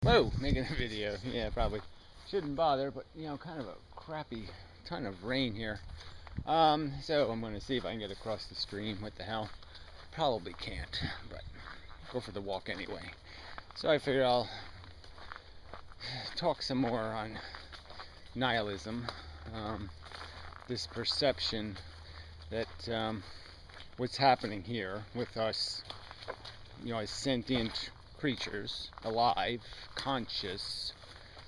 Whoa, making a video. Yeah, probably shouldn't bother, but you know, kind of a crappy ton of rain here. So I'm gonna see if I can get across the stream. What the hell? Probably can't, but go for the walk anyway. So I figured I'll talk some more on nihilism, this perception that what's happening here with us, you know, as sentient creatures, alive, conscious.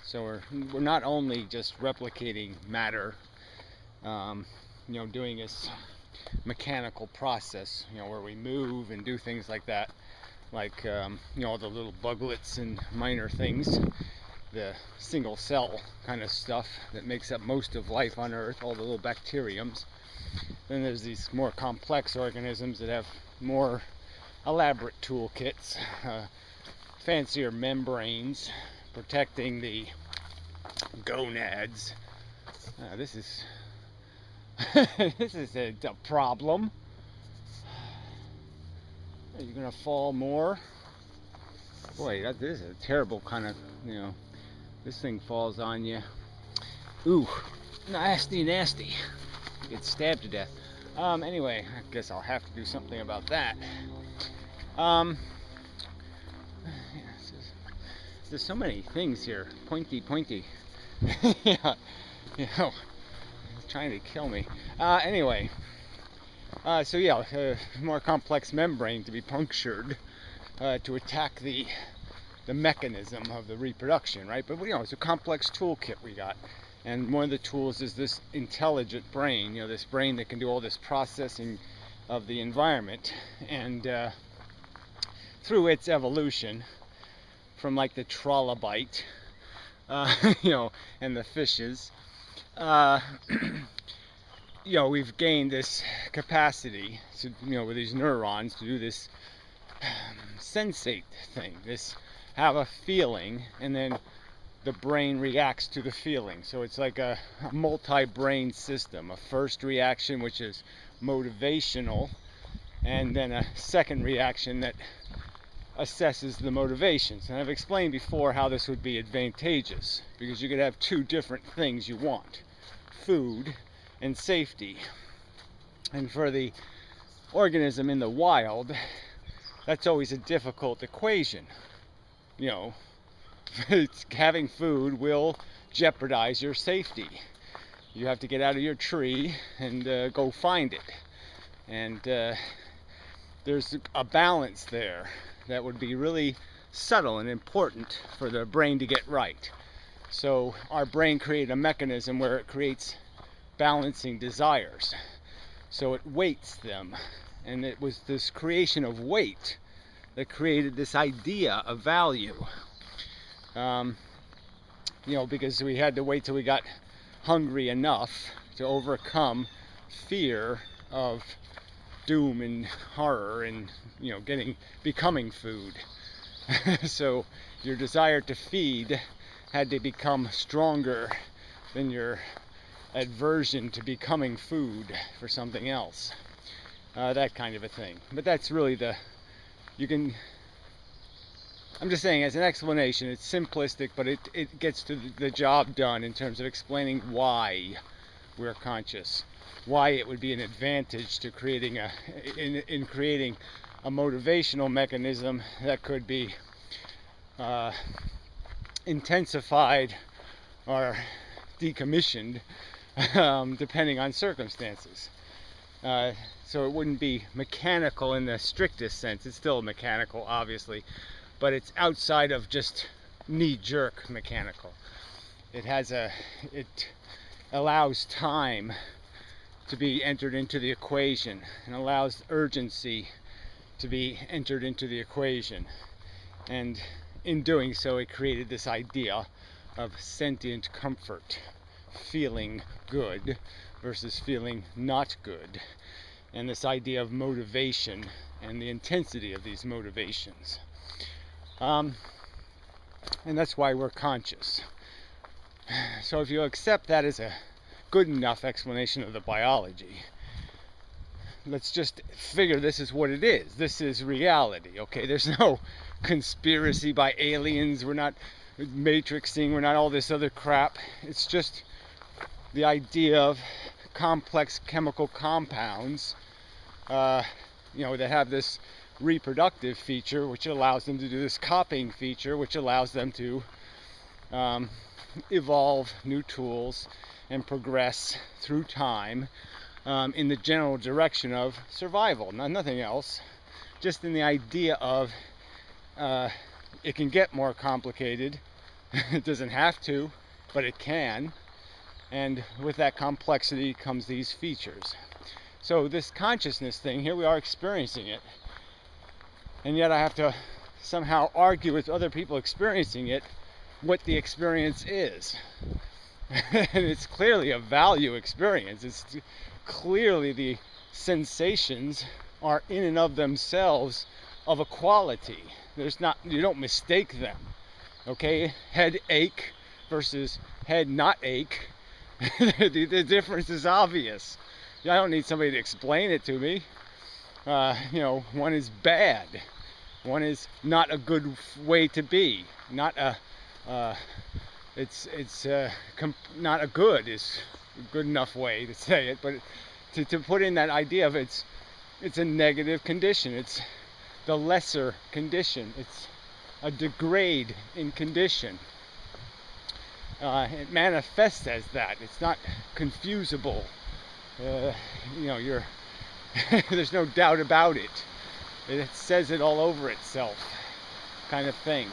So we're not only just replicating matter, you know, doing this mechanical process, you know, where we move and do things like that, like you know, all the little buglets and minor things, the single cell kind of stuff that makes up most of life on Earth, all the little bacteriums. Then there's these more complex organisms that have more elaborate toolkits, fancier membranes protecting the gonads. This is this is a problem. Are you gonna fall more? Boy, this is a terrible kind of, you know, this thing falls on you. Ooh, nasty, nasty. You get stabbed to death. Anyway, I guess I'll have to do something about that. There's so many things here. Pointy. Yeah, you know, trying to kill me. Anyway, so yeah, more complex membrane to be punctured to attack the mechanism of the reproduction, right? But you know, it's a complex toolkit we got, and one of the tools is this intelligent brain. You know, this brain that can do all this processing of the environment, and through its evolution from like the trilobite, you know, and the fishes, you know, we've gained this capacity to, you know, with these neurons to do this sensate thing, this have a feeling, and then the brain reacts to the feeling. So it's like a multi-brain system, a first reaction which is motivational, and then a second reaction that assesses the motivations. And I've explained before how this would be advantageous, because you could have two different things you want: food and safety. And for the organism in the wild, that's always a difficult equation. You know, having food will jeopardize your safety. You have to get out of your tree and go find it. And there's a balance there that would be really subtle and important for the brain to get right. So our brain created a mechanism where it creates balancing desires. So it weights them. And it was this creation of weight that created this idea of value. You know, because we had to wait till we got hungry enough to overcome fear of doom and horror and, you know, becoming food. So your desire to feed had to become stronger than your aversion to becoming food for something else. That kind of a thing. But that's really I'm just saying, as an explanation, it's simplistic, but it gets to the job done in terms of explaining why we're conscious, why it would be an advantage to creating in creating a motivational mechanism that could be intensified or decommissioned depending on circumstances. So it wouldn't be mechanical in the strictest sense. It's still mechanical, obviously, but it's outside of just knee-jerk mechanical. It allows time to be entered into the equation, and allows urgency to be entered into the equation. And in doing so, it created this idea of sentient comfort, feeling good versus feeling not good, and this idea of motivation and the intensity of these motivations. And that's why we're conscious. So if you accept that as a good enough explanation of the biology, let's just figure this is what it is. This is reality, okay? There's no conspiracy by aliens. We're not matrixing, we're not all this other crap. It's just the idea of complex chemical compounds, that have this reproductive feature, which allows them to do this copying feature, which allows them to evolve new tools and progress through time in the general direction of survival, nothing else. Just in the idea of it can get more complicated. It doesn't have to, but it can. And with that complexity comes these features. So this consciousness thing, here we are experiencing it. And yet I have to somehow argue with other people experiencing it what the experience is. And it's clearly a value experience. It's clearly the sensations are in and of themselves of a quality. You don't mistake them. Okay? Head ache versus head not ache. The difference is obvious. I don't need somebody to explain it to me. One is bad. One is not a good way to be. Not a not a good is a good enough way to say it, but to put in that idea of it's a negative condition. It's the lesser condition. It's a degrade in condition. It manifests as that. It's not confusable. There's no doubt about it. It says it all over itself, kind of thing.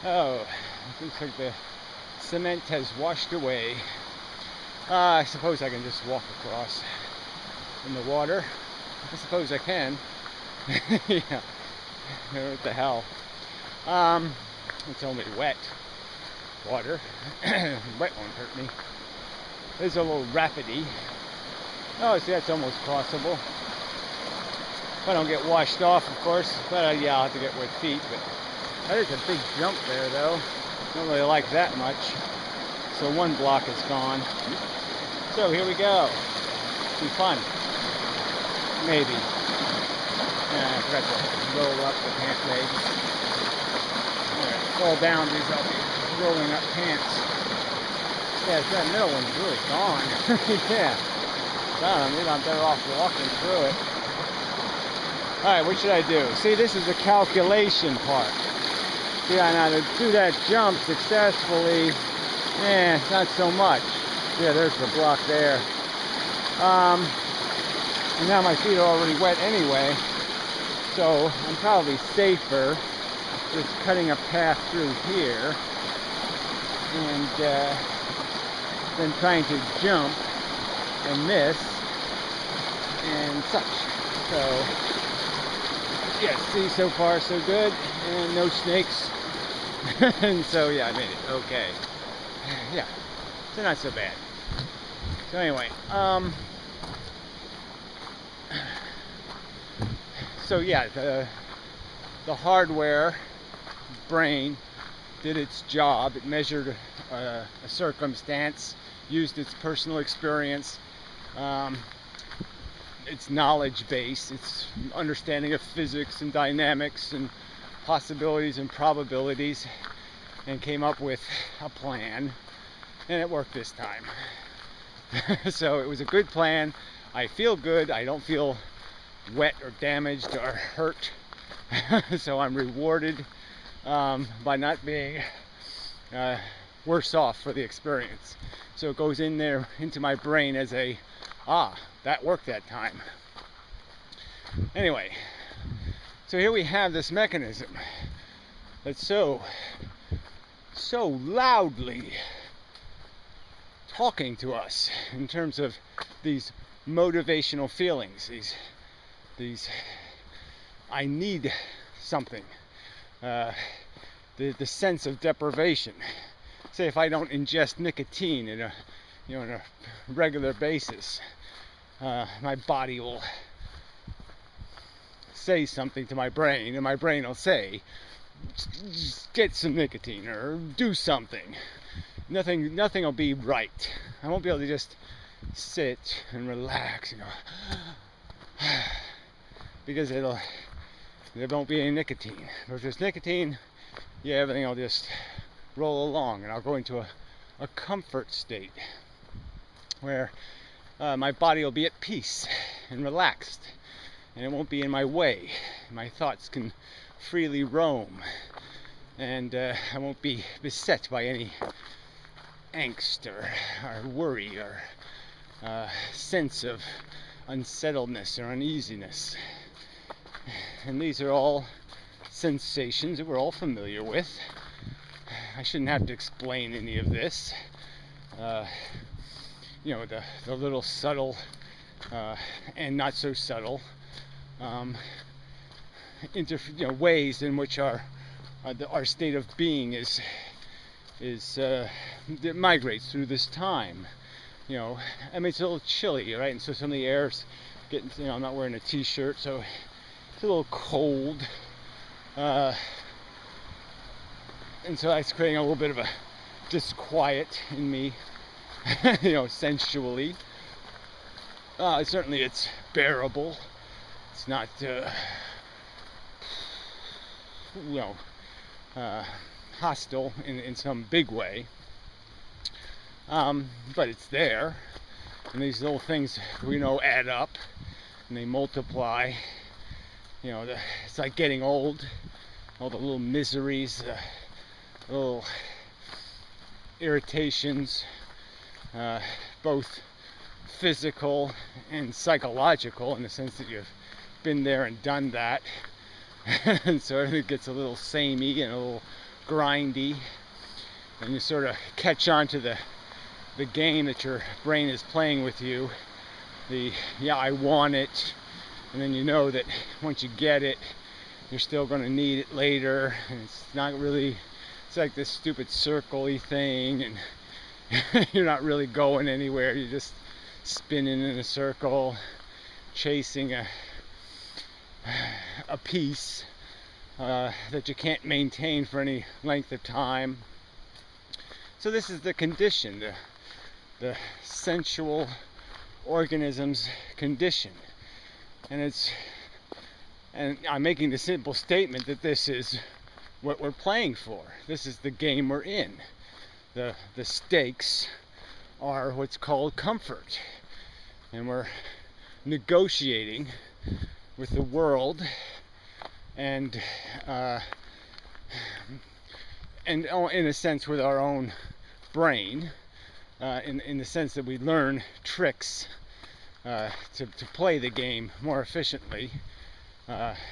Oh, it looks like the cement has washed away. I suppose I can just walk across in the water. I suppose I can. Yeah. What the hell? It's only wet water. Wet won't hurt me. There's a little rapidy. Oh, see, that's almost crossable. If I don't get washed off, of course. But yeah, I'll have to get wet feet. But that is a big jump there, though. Don't really like that much. So one block is gone. So here we go. Be fun. Maybe. I forgot to roll up the pant legs. Fall down because I'll be rolling up pants. Yeah, that middle one's really gone. Yeah. Maybe I'm better off walking through it. Alright, what should I do? See, this is the calculation part. Yeah, now to do that jump successfully, not so much. Yeah, there's the block there. And now my feet are already wet anyway, so I'm probably safer just cutting a path through here and then trying to jump and miss and such. So yeah, see, so far so good, and no snakes. And so yeah, I made it okay. Yeah, so not so bad. So anyway, so yeah, the hardware brain did its job. It measured a circumstance, used its personal experience, its knowledge base, its understanding of physics and dynamics and possibilities and probabilities, and came up with a plan, and it worked this time. So it was a good plan. I feel good. I don't feel wet or damaged or hurt. So I'm rewarded by not being worse off for the experience. So it goes in there into my brain as a, that worked that time. Anyway, so here we have this mechanism that's so loudly talking to us in terms of these motivational feelings, these I need something, the sense of deprivation. Say if I don't ingest nicotine in a regular basis, my body will say something to my brain, and my brain will say, get some nicotine or do something. Nothing will be right. I won't be able to just sit and relax and go because there won't be any nicotine. But if there's nicotine, yeah, everything will just roll along, and I'll go into a comfort state where my body will be at peace and relaxed, and it won't be in my way. My thoughts can freely roam, and I won't be beset by any angst or worry or sense of unsettledness or uneasiness. And these are all sensations that we're all familiar with. I shouldn't have to explain any of this. The little subtle and not so subtle ways in which our state of being it migrates through this time. I mean, it's a little chilly, right? And so some of the air's getting, I'm not wearing a t-shirt, so it's a little cold. And so that's creating a little bit of a disquiet in me, sensually. Certainly it's bearable. It's not, hostile in some big way. But it's there. And these little things, add up and they multiply. It's like getting old. All the little miseries, little irritations, both physical and psychological, in the sense that you've been there and done that. And so everything gets a little samey and a little grindy, and you sort of catch on to the game that your brain is playing with you. I want it, and then you know that once you get it, you're still going to need it later, and it's not really, it's like this stupid circle-y thing, and you're not really going anywhere. You're just spinning in a circle, chasing a piece that you can't maintain for any length of time. So this is the condition, the sensual organism's condition, and I'm making the simple statement that this is what we're playing for. This is the game we're in. The stakes are what's called comfort, and we're negotiating with the world and in a sense with our own brain, in the sense that we learn tricks to play the game more efficiently.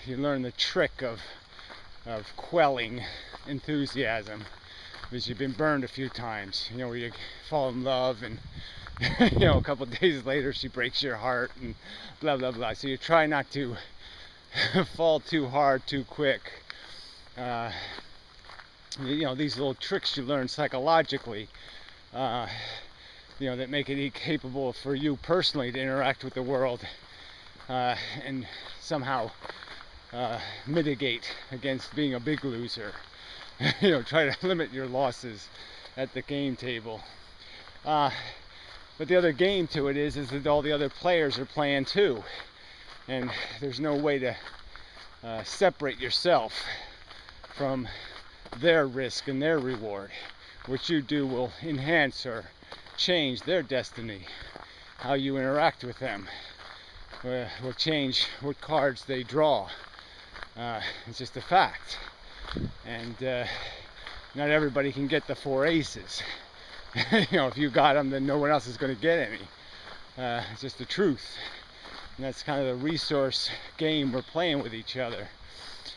You learn the trick of quelling enthusiasm, because you've been burned a few times, where you fall in love and a couple of days later she breaks your heart and blah blah blah. So you try not to fall too hard too quick. These little tricks you learn psychologically, that make it capable for you personally to interact with the world and somehow mitigate against being a big loser. Try to limit your losses at the game table. But the other game to it is that all the other players are playing too, and there's no way to separate yourself from their risk and their reward. What you do will enhance or change their destiny. How you interact with them will change what cards they draw. It's just a fact. And not everybody can get the 4 aces. If you got them, then no one else is going to get any. It's just the truth. And that's kind of the resource game we're playing with each other.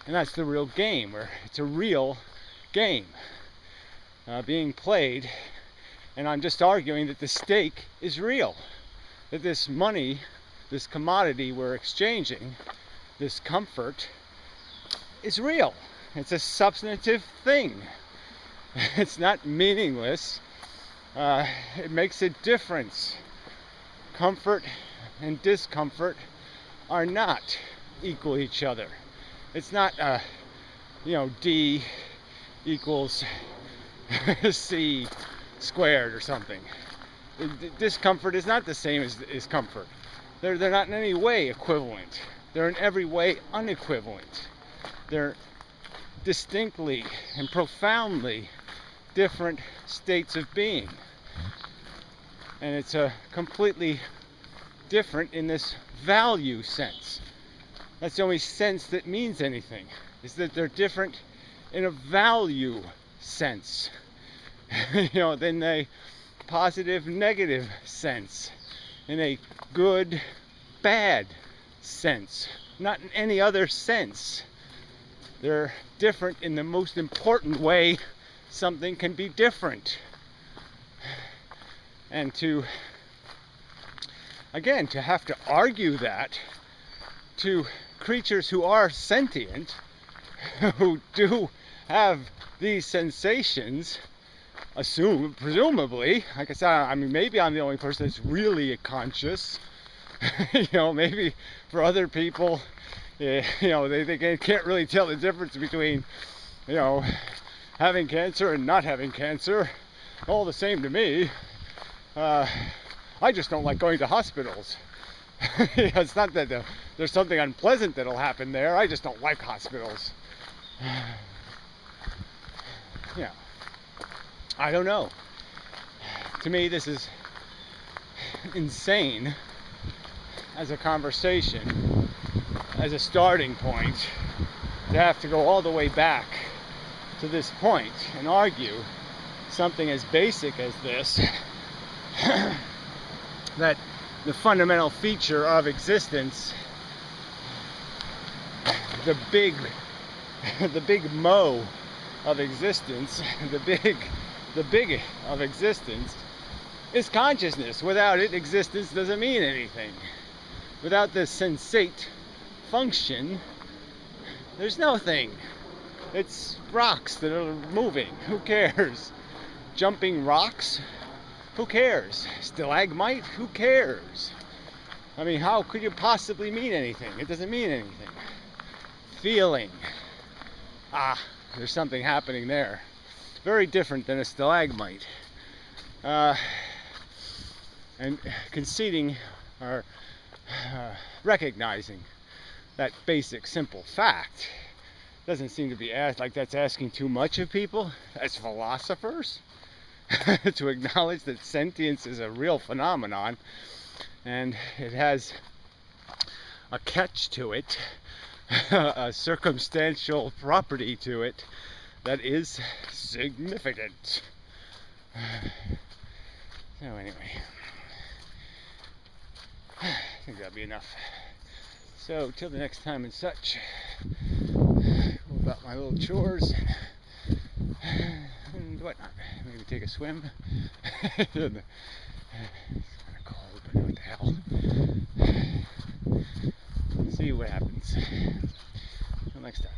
And that's the real game. It's a real game being played. And I'm just arguing that the stake is real. That this money, this commodity we're exchanging, this comfort, is real. It's a substantive thing. It's not meaningless. It makes a difference. Comfort and discomfort are not equal each other. It's not D equals C squared or something. Discomfort is not the same as comfort. They're not in any way equivalent. They're in every way unequivalent. They're distinctly and profoundly different states of being. And it's a completely different in this value sense. That's the only sense that means anything, is that they're different in a value sense, than a positive, negative sense, in a good, bad sense, not in any other sense. They're different in the most important way something can be different. And to have to argue that to creatures who are sentient, who do have these sensations, presumably, like I said, I mean, maybe I'm the only person that's really conscious. Maybe for other people, they can't really tell the difference between, having cancer and not having cancer. All the same to me. I just don't like going to hospitals. It's not that there's something unpleasant that'll happen there. I just don't like hospitals. I don't know. To me, this is insane as a conversation, as a starting point, to have to go all the way back to this point and argue something as basic as this, that the fundamental feature of existence, the big mo of existence, the big of existence is consciousness. Without it, existence doesn't mean anything. Without the sensate function, there's nothing. It's rocks that are moving. Who cares? Jumping rocks? Who cares? Stalagmite? Who cares? I mean, how could you possibly mean anything? It doesn't mean anything. Feeling. There's something happening there. Very different than a stalagmite. And conceding or recognizing that basic, simple fact doesn't seem to be like that's asking too much of people as philosophers to acknowledge that sentience is a real phenomenon and it has a catch to it, a circumstantial property to it that is significant. So anyway, I think that'll be enough. So till the next time and such, about my little chores and whatnot. Maybe take a swim. It's kind of cold, but what the hell. See what happens. Till next time.